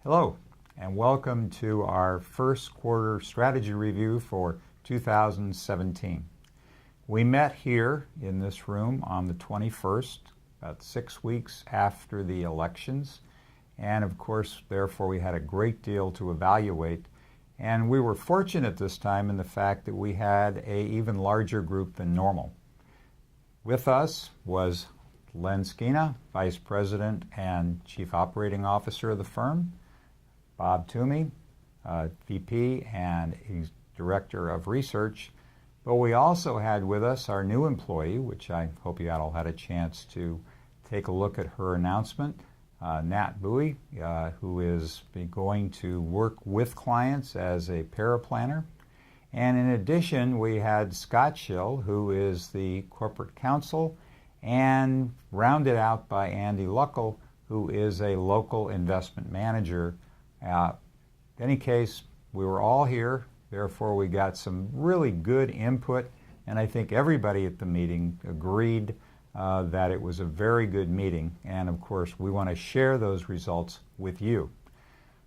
Hello, and welcome to our first quarter strategy review for 2017. We met here in this room on the 21st, about 6 weeks after the elections, and of course, therefore, we had a great deal to evaluate. And we were fortunate this time in the fact that we had an even larger group than normal. With us was Len Skena, Vice President and Chief Operating Officer of the firm, Bob Toomey, VP and he's Director of Research. But we also had with us our new employee, which I hope you all had a chance to take a look at her announcement, Nat Bowie, who is going to work with clients as a paraplanner. And in addition, we had Scott Schill, who is the Corporate Counsel, and rounded out by Andy Luckel, who is a local investment manager. In any case, we were all here, therefore we got some really good input, and I think everybody at the meeting agreed that it was a very good meeting, and of course we want to share those results with you.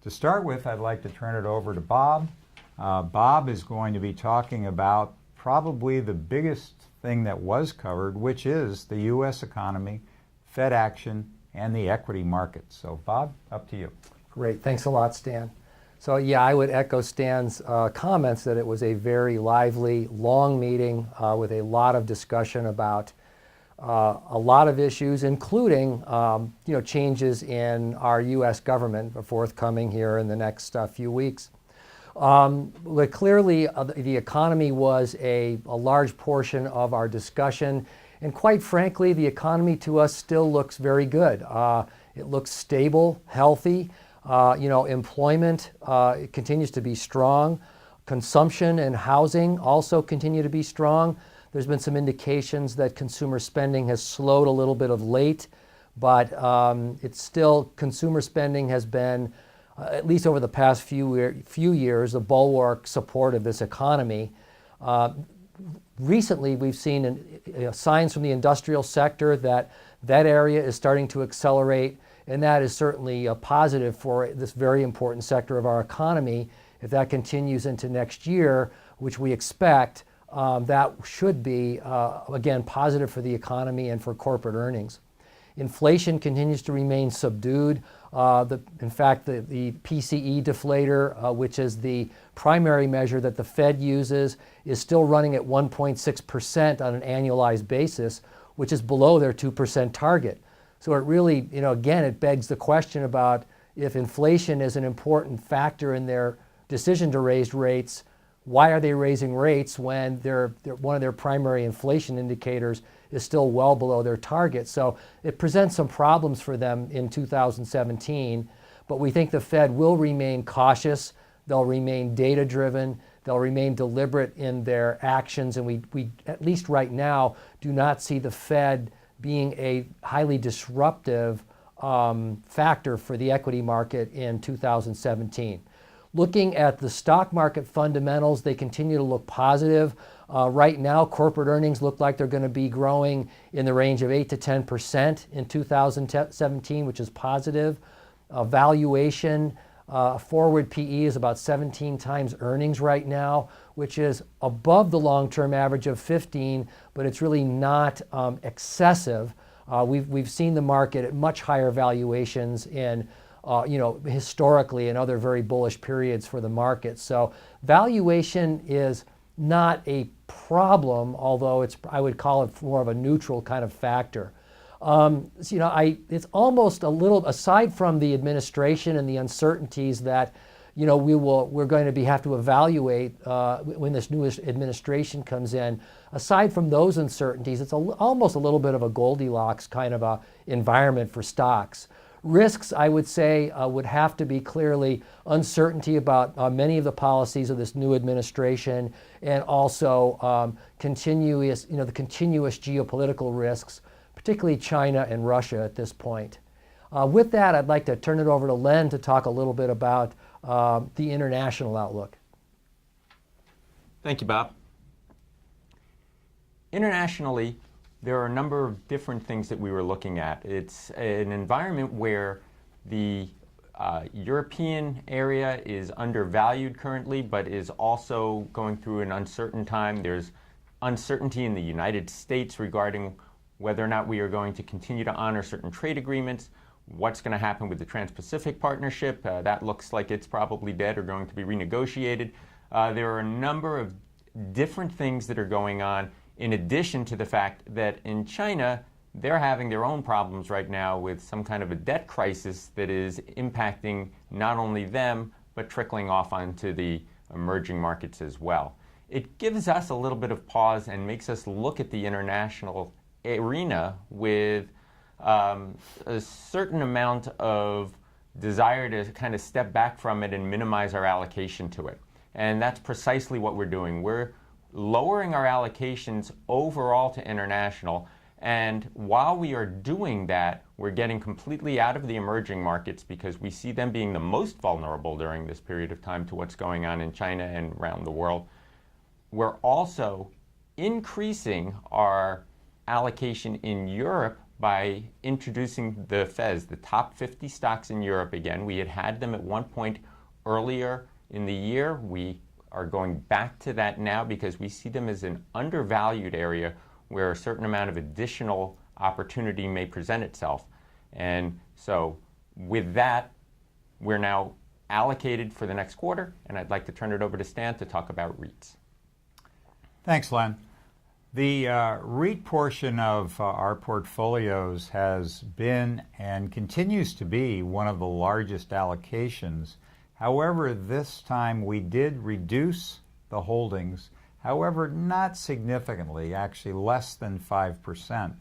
To start with, I'd like to turn it over to Bob. Bob is going to be talking about probably the biggest thing that was covered, which is the U.S. economy, Fed action, and the equity market. So Bob, up to you. Great. Thanks a lot, Stan. So yeah, I would echo Stan's comments that it was a very lively, long meeting with a lot of discussion about a lot of issues, including changes in our U.S. government forthcoming here in the next few weeks. But clearly, the economy was a large portion of our discussion, and quite frankly, the economy to us still looks very good. It looks stable, healthy. Employment continues to be strong. Consumption and housing also continue to be strong. There's been some indications that consumer spending has slowed a little bit of late, but it's still, consumer spending has been, at least over the past few years, the bulwark support of this economy. Recently, we've seen signs from the industrial sector that area is starting to accelerate, and that is certainly a positive for this very important sector of our economy. If that continues into next year, which we expect, that should be, again, positive for the economy and for corporate earnings. Inflation continues to remain subdued. In fact, the PCE deflator, which is the primary measure that the Fed uses, is still running at 1.6% on an annualized basis, which is below their 2% target. So it really, again, it begs the question about if inflation is an important factor in their decision to raise rates, why are they raising rates when one of their primary inflation indicators is still well below their target? So it presents some problems for them in 2017, but we think the Fed will remain cautious. They'll remain data-driven. They'll remain deliberate in their actions, and we at least right now, do not see the Fed being a highly disruptive factor for the equity market in 2017. Looking at the stock market fundamentals, they continue to look positive. Right now, corporate earnings look like they're going to be growing in the range of 8 to 10% in 2017, which is positive. Valuation, forward PE is about 17 times earnings right now, which is above the long-term average of 15, but it's really not excessive. We've seen the market at much higher valuations in historically and other very bullish periods for the market. So valuation is not a problem, although I would call it more of a neutral kind of factor. It's almost a little, aside from the administration and the uncertainties that we're going to have to evaluate when this new administration comes in. Aside from those uncertainties, it's almost a little bit of a Goldilocks kind of a environment for stocks. Risks, I would say, would have to be clearly uncertainty about many of the policies of this new administration, and also the continuous geopolitical risks, particularly China and Russia at this point. With that, I'd like to turn it over to Len to talk a little bit about the international outlook. Thank you, Bob. Internationally, there are a number of different things that we were looking at. It's an environment where the European area is undervalued currently, but is also going through an uncertain time. There's uncertainty in the United States regarding whether or not we are going to continue to honor certain trade agreements, what's going to happen with the Trans-Pacific Partnership. That looks like it's probably dead or going to be renegotiated. There are a number of different things that are going on, in addition to the fact that in China, they're having their own problems right now with some kind of a debt crisis that is impacting not only them, but trickling off onto the emerging markets as well. It gives us a little bit of pause and makes us look at the international arena with a certain amount of desire to kind of step back from it and minimize our allocation to it. And that's precisely what we're doing. We're lowering our allocations overall to international. And while we are doing that, we're getting completely out of the emerging markets because we see them being the most vulnerable during this period of time to what's going on in China and around the world. We're also increasing our allocation in Europe by introducing the FES, the top 50 stocks in Europe again. We had them at one point earlier in the year. We are going back to that now because we see them as an undervalued area where a certain amount of additional opportunity may present itself. And so with that, we're now allocated for the next quarter, and I'd like to turn it over to Stan to talk about REITs. Thanks, Len. The REIT portion of our portfolios has been and continues to be one of the largest allocations. However, this time we did reduce the holdings. However, not significantly, actually less than 5%.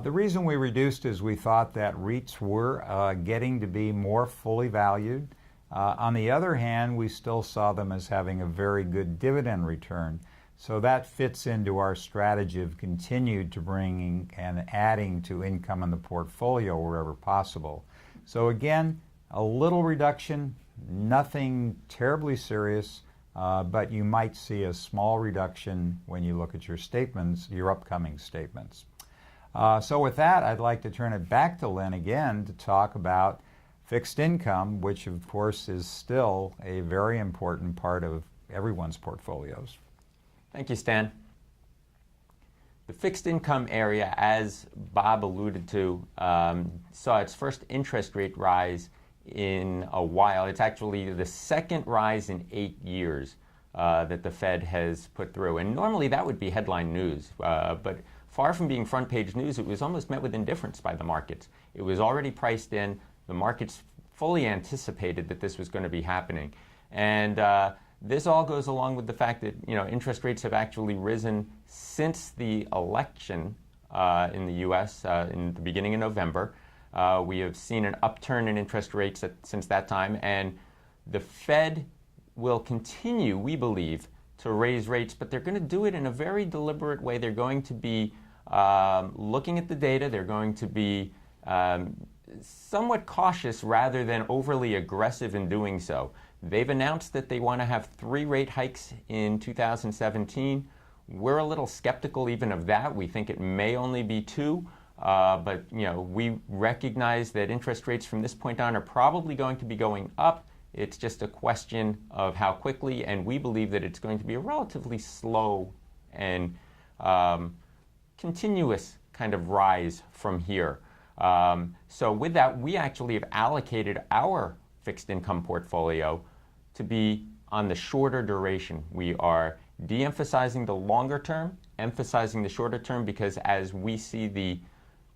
The reason we reduced is we thought that REITs were getting to be more fully valued. On the other hand, we still saw them as having a very good dividend return. So that fits into our strategy of continued to bringing and adding to income in the portfolio wherever possible. So again, a little reduction, nothing terribly serious. But you might see a small reduction when you look at your statements, your upcoming statements. So with that, I'd like to turn it back to Len again to talk about fixed income, which of course is still a very important part of everyone's portfolios. Thank you, Stan. The fixed income area, as Bob alluded to, saw its first interest rate rise in a while. It's actually the second rise in 8 years that the Fed has put through. And normally that would be headline news. But far from being front page news, it was almost met with indifference by the markets. It was already priced in. The markets fully anticipated that this was going to be happening. And this all goes along with the fact that interest rates have actually risen since the election in the U.S. In the beginning of November. We have seen an upturn in interest rates since that time, and the Fed will continue, we believe, to raise rates, but they're going to do it in a very deliberate way. They're going to be looking at the data. They're going to be somewhat cautious rather than overly aggressive in doing so. They've announced that they want to have 3 rate hikes in 2017. We're a little skeptical even of that. We think it may only be 2. But we recognize that interest rates from this point on are probably going to be going up. It's just a question of how quickly, and we believe that it's going to be a relatively slow and continuous kind of rise from here. So with that, we actually have allocated our fixed income portfolio to be on the shorter duration. We are de-emphasizing the longer term, emphasizing the shorter term, because as we see the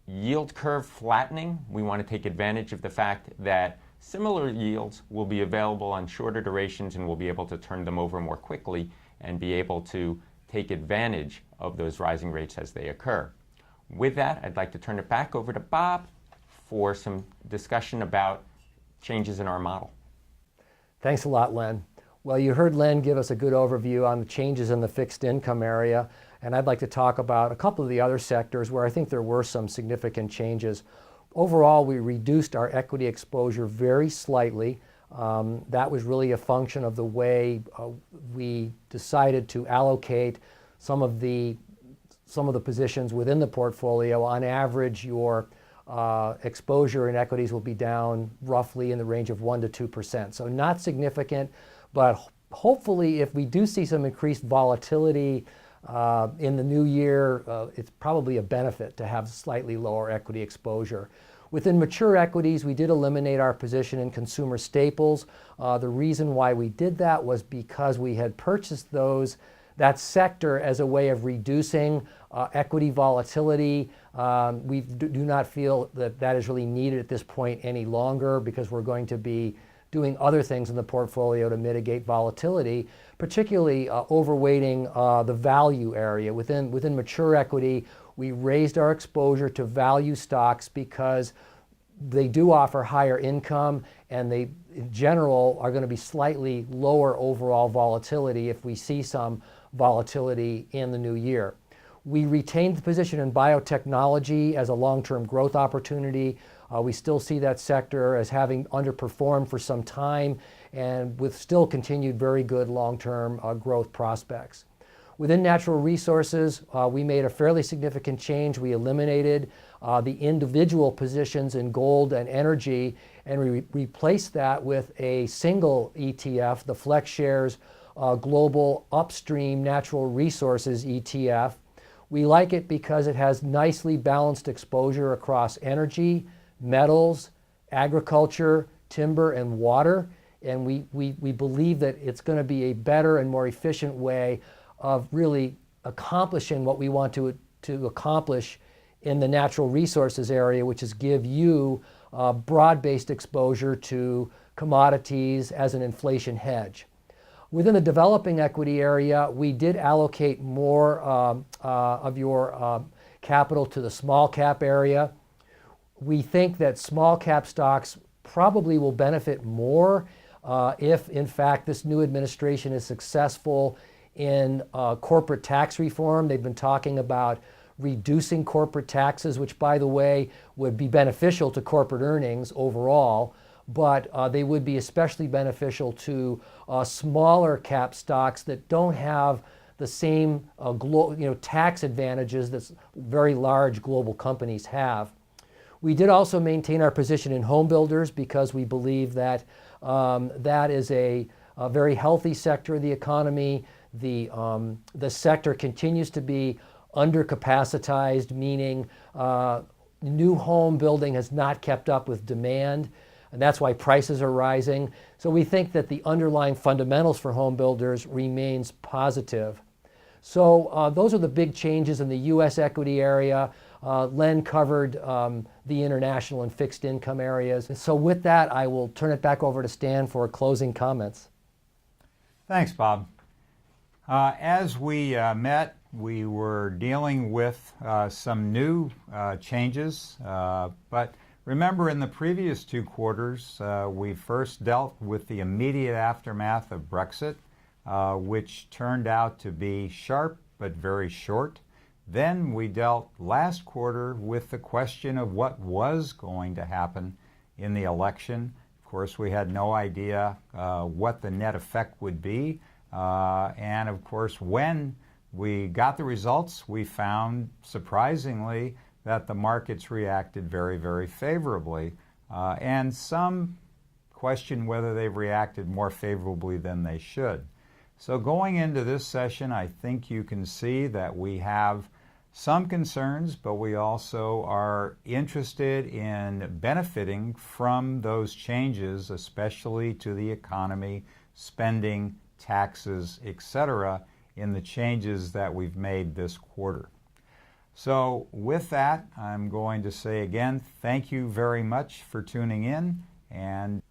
yield curve flattening, we want to take advantage of the fact that similar yields will be available on shorter durations, and we'll be able to turn them over more quickly and be able to take advantage of those rising rates as they occur. With that, I'd like to turn it back over to Bob for some discussion about changes in our model. Thanks a lot, Len. Well, you heard Len give us a good overview on the changes in the fixed income area, and I'd like to talk about a couple of the other sectors where I think there were some significant changes. Overall, we reduced our equity exposure very slightly. That was really a function of the way we decided to allocate some of the positions within the portfolio. On average, your exposure in equities will be down roughly in the range of 1 to 2%. So not significant, but hopefully if we do see some increased volatility in the new year, it's probably a benefit to have slightly lower equity exposure. Within mature equities, we did eliminate our position in consumer staples. The reason why we did that was because we had purchased that sector as a way of reducing equity volatility. We do not feel that that is really needed at this point any longer, because we're going to be doing other things in the portfolio to mitigate volatility, particularly overweighting the value area. Within mature equity, we raised our exposure to value stocks because they do offer higher income, and they, in general, are going to be slightly lower overall volatility if we see some volatility in the new year. We retained the position in biotechnology as a long-term growth opportunity. We still see that sector as having underperformed for some time, and with still continued very good long-term growth prospects. Within natural resources, we made a fairly significant change. We eliminated the individual positions in gold and energy, and we replaced that with a single ETF, the FlexShares Global Upstream Natural Resources ETF. We like it because it has nicely balanced exposure across energy, metals, agriculture, timber, and water. And we believe that it's going to be a better and more efficient way of really accomplishing what we want to accomplish in the natural resources area, which is give you broad-based exposure to commodities as an inflation hedge. Within the developing equity area, we did allocate more of your capital to the small cap area. We think that small cap stocks probably will benefit more if, in fact, this new administration is successful in corporate tax reform. They've been talking about reducing corporate taxes, which, by the way, would be beneficial to corporate earnings overall, but they would be especially beneficial to smaller cap stocks that don't have the same tax advantages that very large global companies have. We did also maintain our position in home builders because we believe that that is a very healthy sector of the economy. The sector continues to be undercapacitized, meaning new home building has not kept up with demand, and that's why prices are rising. So we think that the underlying fundamentals for home builders remains positive. So those are the big changes in the U.S. equity area. Len covered the international and fixed income areas. So with that, I will turn it back over to Stan for closing comments. Thanks, Bob. As we met, we were dealing with some new changes, but remember in the previous 2 quarters, we first dealt with the immediate aftermath of Brexit, which turned out to be sharp but very short. Then we dealt last quarter with the question of what was going to happen in the election. Of course, we had no idea what the net effect would be. And of course, when we got the results, we found, surprisingly, that the markets reacted very, very favorably. And some question whether they've reacted more favorably than they should. So going into this session, I think you can see that we have some concerns, but we also are interested in benefiting from those changes, especially to the economy, spending, taxes, etc., in the changes that we've made this quarter. So with that, I'm going to say again, thank you very much for tuning in, and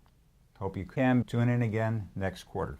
hope you can tune in again next quarter.